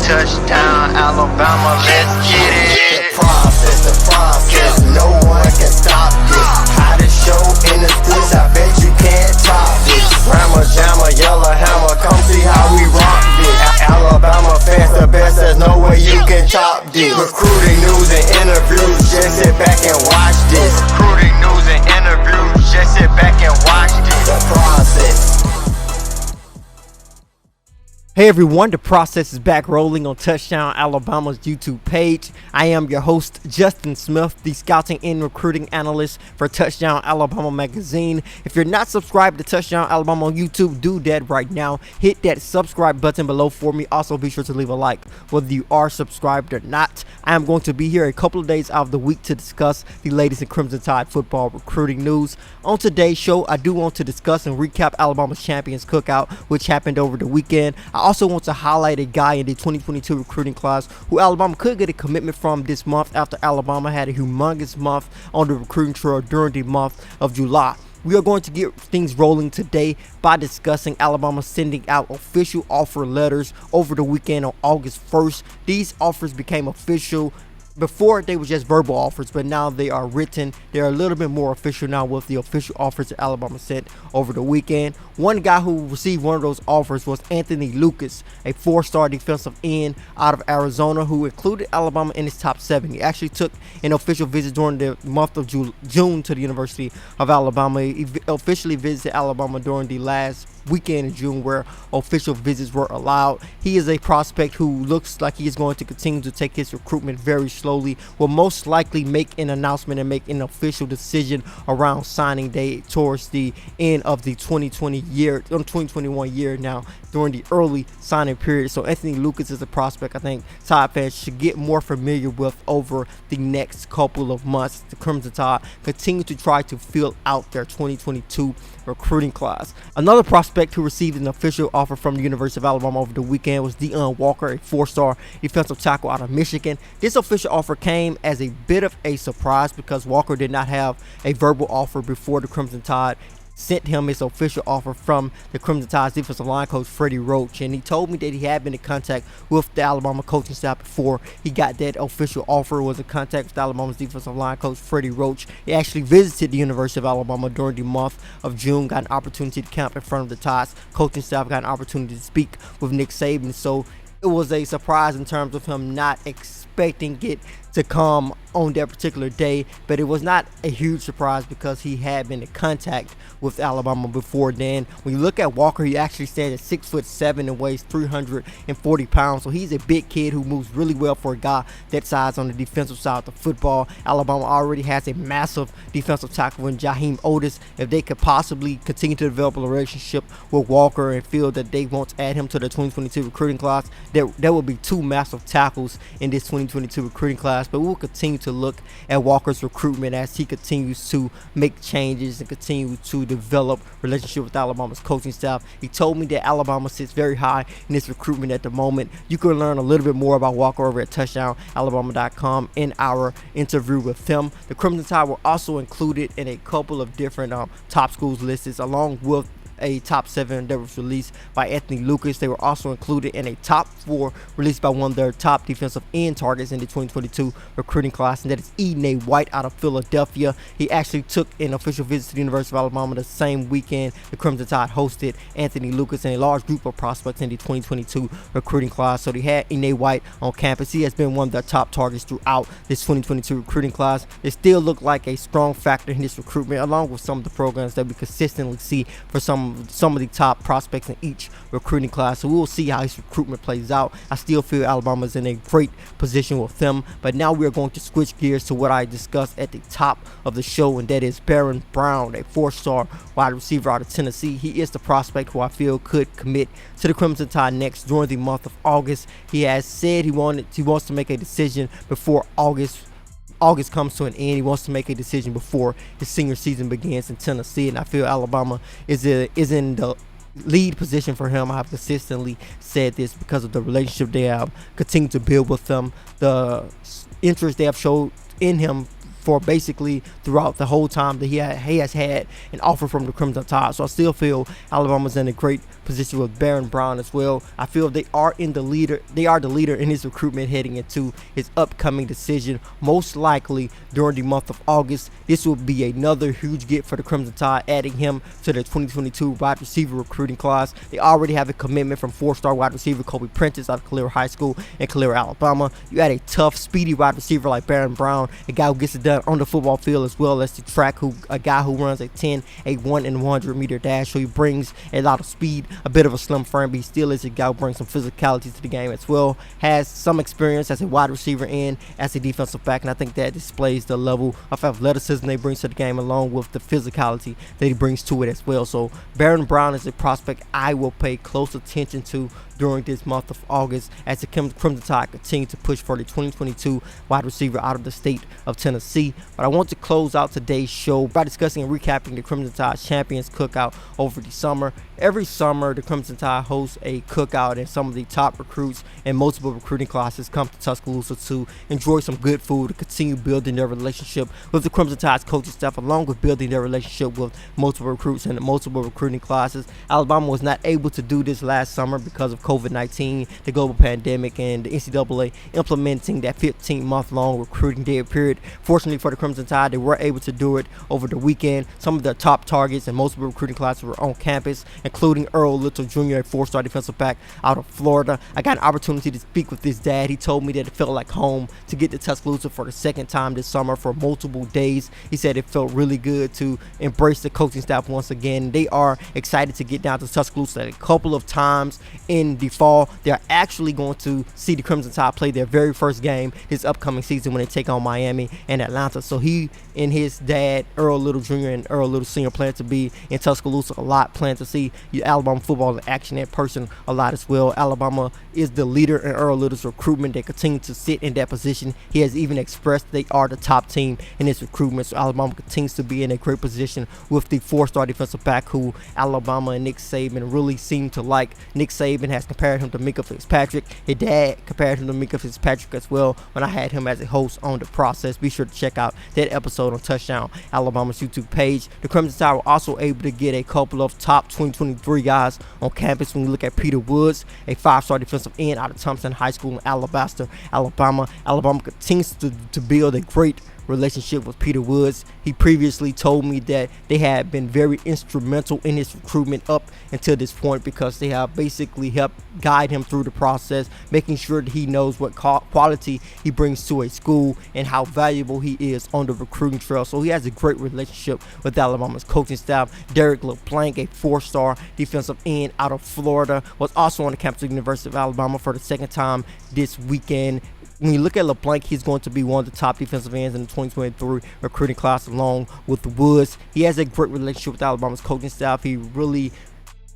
Touchdown, Alabama, let's get it. The process, no one can stop this. Hottest show in the streets, I bet you can't top this. Rammer, jammer, yellow hammer, come see how we rock this. Alabama fans the best, there's no way you can top this. Recruiting news and interviews, just sit back and watch this. Recruiting news and interviews, just sit back and watch this. The process. Hey everyone, the process is back rolling on Touchdown Alabama's YouTube page. I am your host, Justin Smith, the scouting and recruiting analyst for Touchdown Alabama magazine. If you're not subscribed to Touchdown Alabama on YouTube, do that right now. Hit that subscribe button below for me. Also, be sure to leave a like whether you are subscribed or not. I am going to be here a couple of days out of the week to discuss the latest in Crimson Tide football recruiting news. On today's show, I do want to discuss and recap Alabama's Champions Cookout, which happened over the weekend. I also want to highlight a guy in the 2022 recruiting class who Alabama could get a commitment from this month after Alabama had a humongous month on the recruiting trail during the month of July. We are going to get things rolling today by discussing Alabama sending out official offer letters over the weekend on August 1st. These offers became official. Before, they were just verbal offers, but now they are written. They're a little bit more official now with the official offers that Alabama sent over the weekend. One guy who received one of those offers was Anthony Lucas, a four-star defensive end out of Arizona who included Alabama in his top 7. He actually took an official visit during the month of June to the University of Alabama. He officially visited Alabama during the last weekend in June where official visits were allowed. He is a prospect who looks like he is going to continue to take his recruitment very slowly, will most likely make an announcement and make an official decision around signing day towards the end of the 2021 year now during the early signing period. So Anthony Lucas is a prospect I think Tide fans should get more familiar with over the next couple of months. The Crimson Tide continue to try to fill out their 2022 recruiting class. Another prospect who received an official offer from the University of Alabama over the weekend was Deon Walker, a four-star defensive tackle out of Michigan. This official offer came as a bit of a surprise because Walker did not have a verbal offer before the Crimson Tide sent him his official offer from the Crimson Tide's defensive line coach Freddie Roach, and he told me that he had been in contact with the Alabama coaching staff before he got that official offer. Was in contact with Alabama's defensive line coach Freddie Roach. He actually visited the University of Alabama during the month of June, got an opportunity to camp in front of the Tide's coaching staff, got an opportunity to speak with Nick Saban. So it was a surprise in terms of him not expecting it to come on that particular day, but it was not a huge surprise because he had been in contact with Alabama before then. When you look at Walker, he actually stands at 6'7" and weighs 340 pounds, so he's a big kid who moves really well for a guy that size on the defensive side of the football. Alabama already has a massive defensive tackle in Jaheim Otis. If they could possibly continue to develop a relationship with Walker and feel that they want to add him to the 2022 recruiting class, there will be two massive tackles in this 2022 recruiting class. But we'll continue to look at Walker's recruitment as he continues to make changes and continue to develop relationship with Alabama's coaching staff. He told me that Alabama sits very high in his recruitment at the moment. You can learn a little bit more about Walker over at touchdownalabama.com in our interview with him. The Crimson Tide were also included in a couple of different top schools lists along with a top 7 that was released by Anthony Lucas. They were also included in a top 4 released by one of their top defensive end targets in the 2022 recruiting class, and that is Eden White out of Philadelphia. He actually took an official visit to the University of Alabama the same weekend the Crimson Tide hosted Anthony Lucas and a large group of prospects in the 2022 recruiting class. So they had Eden White on campus. He has been one of their top targets throughout this 2022 recruiting class. They still look like a strong factor in this recruitment, along with some of the programs that we consistently see for some of the top prospects in each recruiting class. So we will see how his recruitment plays out. I still feel Alabama's in a great position with them. But now we are going to switch gears to what I discussed at the top of the show, and that is Baron Brown, a four-star wide receiver out of Tennessee. He is the prospect who I feel could commit to the Crimson Tide next during the month of August. He has said he wants to make a decision before August comes to an end. He wants to make a decision before his senior season begins in Tennessee, and I feel Alabama is in the lead position for him. I have consistently said this because of the relationship they have continued to build with them, the interest they have showed in him for basically throughout the whole time that he has had an offer from the Crimson Tide. So I still feel Alabama's in a great position with Baron Brown as well. I feel they are the leader in his recruitment heading into his upcoming decision, most likely during the month of August. This will be another huge get for the Crimson Tide, adding him to the 2022 wide receiver recruiting class. They already have a commitment from 4-star wide receiver Kobe Pritchett out of Calera High School in Calera, Alabama. You add a tough, speedy wide receiver like Baron Brown, a guy who gets it done on the football field as well as the track, a guy who runs a 10, a 1 and 100 meter dash. So he brings a lot of speed, a bit of a slim frame, but he still is a guy who brings some physicality to the game as well. Has some experience as a wide receiver and as a defensive back, and I think that displays the level of athleticism they bring to the game along with the physicality that he brings to it as well. So Baron Brown is a prospect I will pay close attention to during this month of August as the Crimson Tide continue to push for the 2022 wide receiver out of the state of Tennessee. But I want to close out today's show by discussing and recapping the Crimson Tide Champions Cookout over the summer. Every summer, the Crimson Tide hosts a cookout, and some of the top recruits in multiple recruiting classes come to Tuscaloosa to enjoy some good food, to continue building their relationship with the Crimson Tide's coaching staff, along with building their relationship with multiple recruits in multiple recruiting classes. Alabama was not able to do this last summer because of COVID-19, the global pandemic, and the NCAA implementing that 15-month-long recruiting dead period. Fortunately for the Crimson Tide, they were able to do it over the weekend. Some of their top targets in multiple recruiting classes were on campus, including Earl Little Jr., a 4-star defensive back out of Florida. I got an opportunity to speak with his dad. He told me that it felt like home to get to Tuscaloosa for the second time this summer for multiple days. He said it felt really good to embrace the coaching staff once again. They are excited to get down to Tuscaloosa a couple of times in the fall. They're actually going to see the Crimson Tide play their very first game this upcoming season when they take on Miami and Atlanta. So he and his dad, Earl Little Jr. and Earl Little Sr., plan to be in Tuscaloosa a lot, plan to see Alabama football in action in person a lot as well. Alabama is the leader in Earl Little's recruitment. They continue to sit in that position. He has even expressed they are the top team in his recruitment. So Alabama continues to be in a great position with the 4-star defensive back who Alabama and Nick Saban really seem to like. Nick Saban has compared him to Minkah Fitzpatrick. His dad compared him to Minkah Fitzpatrick as well when I had him as a host on The Process. Be sure to check out that episode on Touchdown Alabama's YouTube page. The Crimson Tide were also able to get a couple of top 2023 guys on campus. When you look at Peter Woods, a 5-star defensive end out of Thompson High School in Alabaster, Alabama. Alabama continues to build a great relationship with Peter Woods. He previously told me that they had been very instrumental in his recruitment up until this point because they have basically helped guide him through the process, making sure that he knows what quality he brings to a school and how valuable he is on the recruiting trail. So he has a great relationship with Alabama's coaching staff. Derek Leblanc, a 4-star defensive end out of Florida, was also on the campus of the University of Alabama for the second time this weekend. When you look at LeBlanc, he's going to be one of the top defensive ends in the 2023 recruiting class along with Woods. He has a great relationship with Alabama's coaching staff. He really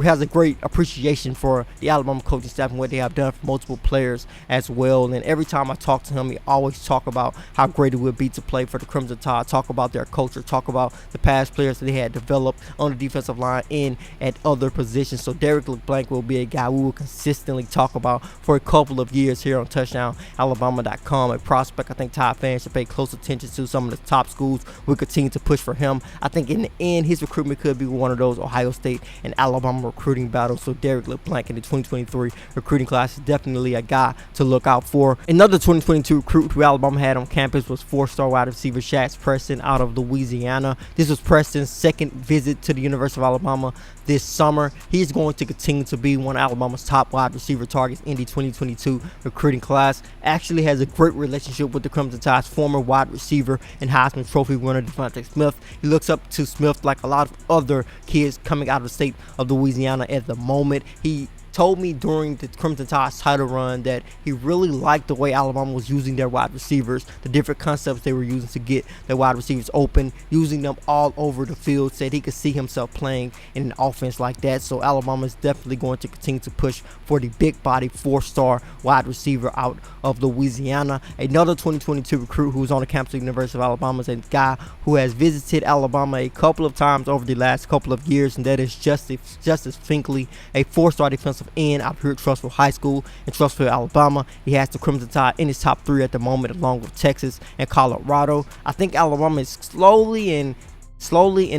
has a great appreciation for the Alabama coaching staff and what they have done for multiple players as well. And every time I talk to him, he always talk about how great it would be to play for the Crimson Tide, talk about their culture, talk about the past players that they had developed on the defensive line and at other positions. So Derek LeBlanc will be a guy we will consistently talk about for a couple of years here on TouchdownAlabama.com. A prospect I think Tide fans should pay close attention to. Some of the top schools will continue to push for him. I think in the end, his recruitment could be one of those Ohio State and Alabama recruiting battles. So Derek LeBlanc in the 2023 recruiting class is definitely a guy to look out for. Another 2022 recruit who Alabama had on campus was 4-star wide receiver Shaq Preston out of Louisiana. This was Preston's second visit to the University of Alabama this summer. He's going to continue to be one of Alabama's top wide receiver targets in the 2022 recruiting class. Actually has a great relationship with the Crimson Tide's former wide receiver and Heisman Trophy winner Devontae Smith. He looks up to Smith like a lot of other kids coming out of the state of Louisiana at the moment. He told me during the Crimson Tide's title run that he really liked the way Alabama was using their wide receivers, the different concepts they were using to get their wide receivers open, using them all over the field. Said he could see himself playing in an offense like that. So Alabama is definitely going to continue to push for the big body 4-star wide receiver out of Louisiana. Another 2022 recruit who's on the campus of the University of Alabama is a guy who has visited Alabama a couple of times over the last couple of years, and that is Justice Finkley, a 4-star defensive defensive end out here at Trussville High School in Trussville, Alabama. He has the Crimson Tide in his top 3 at the moment, along with Texas and Colorado. I think Alabama is slowly and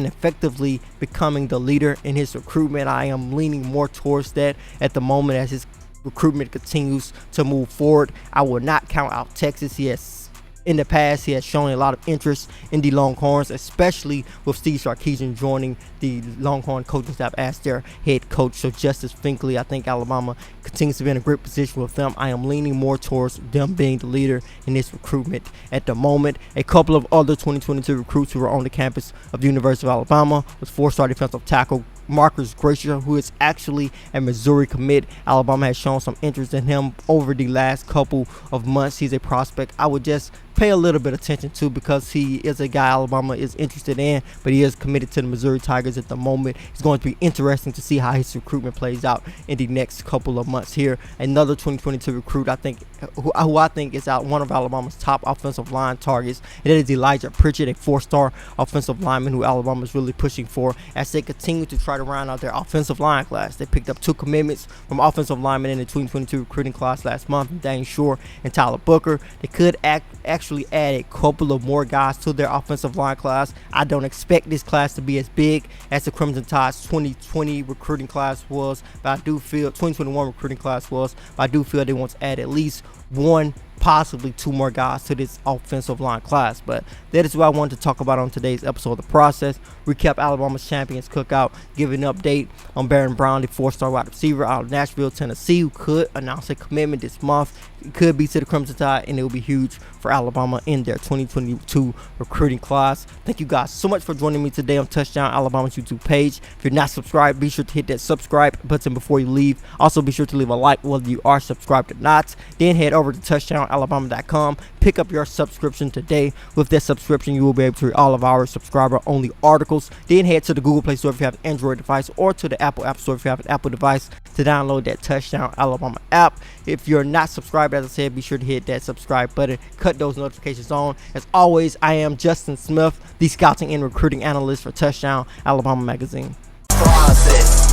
effectively becoming the leader in his recruitment. I am leaning more towards that at the moment as his recruitment continues to move forward. I will not count out Texas. In the past, he has shown a lot of interest in the Longhorns, especially with Steve Sarkisian joining the Longhorn coaching staff as their head coach. So Justice Finkley, I think Alabama continues to be in a great position with them. I am leaning more towards them being the leader in this recruitment at the moment. A couple of other 2022 recruits who were on the campus of the University of Alabama was 4-star defensive tackle Marcus Gracier, who is actually a Missouri commit. Alabama has shown some interest in him over the last couple of months. He's a prospect I would just pay a little bit of attention to because he is a guy Alabama is interested in, but he is committed to the Missouri Tigers at the moment. It's going to be interesting to see how his recruitment plays out in the next couple of months here. Another 2022 recruit, who I think is one of Alabama's top offensive line targets, and that is Elijah Pritchett, a 4-star offensive lineman who Alabama is really pushing for as they continue to try to round out their offensive line class. They picked up 2 commitments from offensive linemen in the 2022 recruiting class last month, Dane Shore and Tyler Booker. They could actually add a couple of more guys to their offensive line class. I don't expect this class to be as big as the Crimson Tide's 2020 recruiting class was, but I do feel 2021 recruiting class was, but I do feel they want to add at least 1, possibly 2 more guys to this offensive line class. But that is what I wanted to talk about on today's episode of The Process. Recap Alabama's Champions Cookout, give an update on Baron Brown, the 4-star wide receiver out of Nashville, Tennessee, who could announce a commitment this month. It could be to the Crimson Tide, and it will be huge for Alabama in their 2022 recruiting class. Thank you guys so much for joining me today on Touchdown Alabama's YouTube page. If you're not subscribed, be sure to hit that subscribe button before you leave. Also, be sure to leave a like whether you are subscribed or not. Then head over to touchdownalabama.com. Pick up your subscription today. With that subscription, you will be able to read all of our subscriber-only articles. Then head to the Google Play Store if you have an Android device, or to the Apple App Store if you have an Apple device to download that Touchdown Alabama app. If you're not subscribed, as I said, be sure to hit that subscribe button. Cut those notifications on. As always, I am Justin Smith, the scouting and recruiting analyst for Touchdown Alabama magazine. Process.